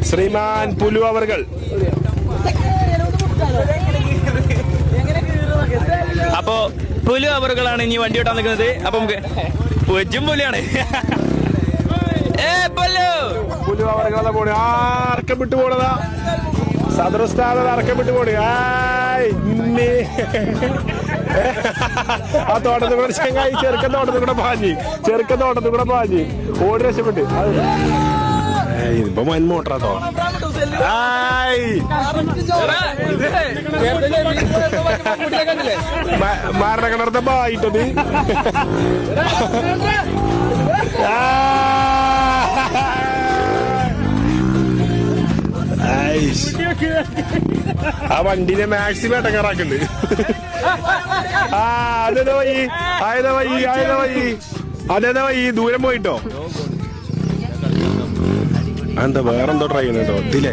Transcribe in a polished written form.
ശ്രീമാൻ പുലു അവർകൾ. അപ്പൊ പുലു അവറുകളാണ് ഇനി വണ്ടി ഓട്ടാൻ നിൽക്കുന്നത്. അപ്പൊ നമുക്ക് പൊജും പുലിയാണ്. പുലു അവർകളെ പോണി ആർക്കം വിട്ടു പോണതാ. സദൃസ്ഥാന അറക്കം വിട്ടു പോണി. ആ തോട്ടത്തിൽ കൂടെ ചങ്ങായി ചെറുക്കൻ തോട്ടത്തിൽ കൂടെ പാഞ്ഞി ഓടി രക്ഷപ്പെട്ട്. ഇതിപ്പോ മൻ മോട്ടറാത്തോ. മരണക്കിണർത്തെ ബായിട്ടത്. ആ വണ്ടിനെ മാക്സിമം ഇടങ്ങാറാക്കുന്നുണ്ട്. അതേതാ വഴി ദൂരം പോയിട്ടോ. എന്താ വേറെന്തോ ട്രെയിൻ കേട്ടോ ഇതിലേ.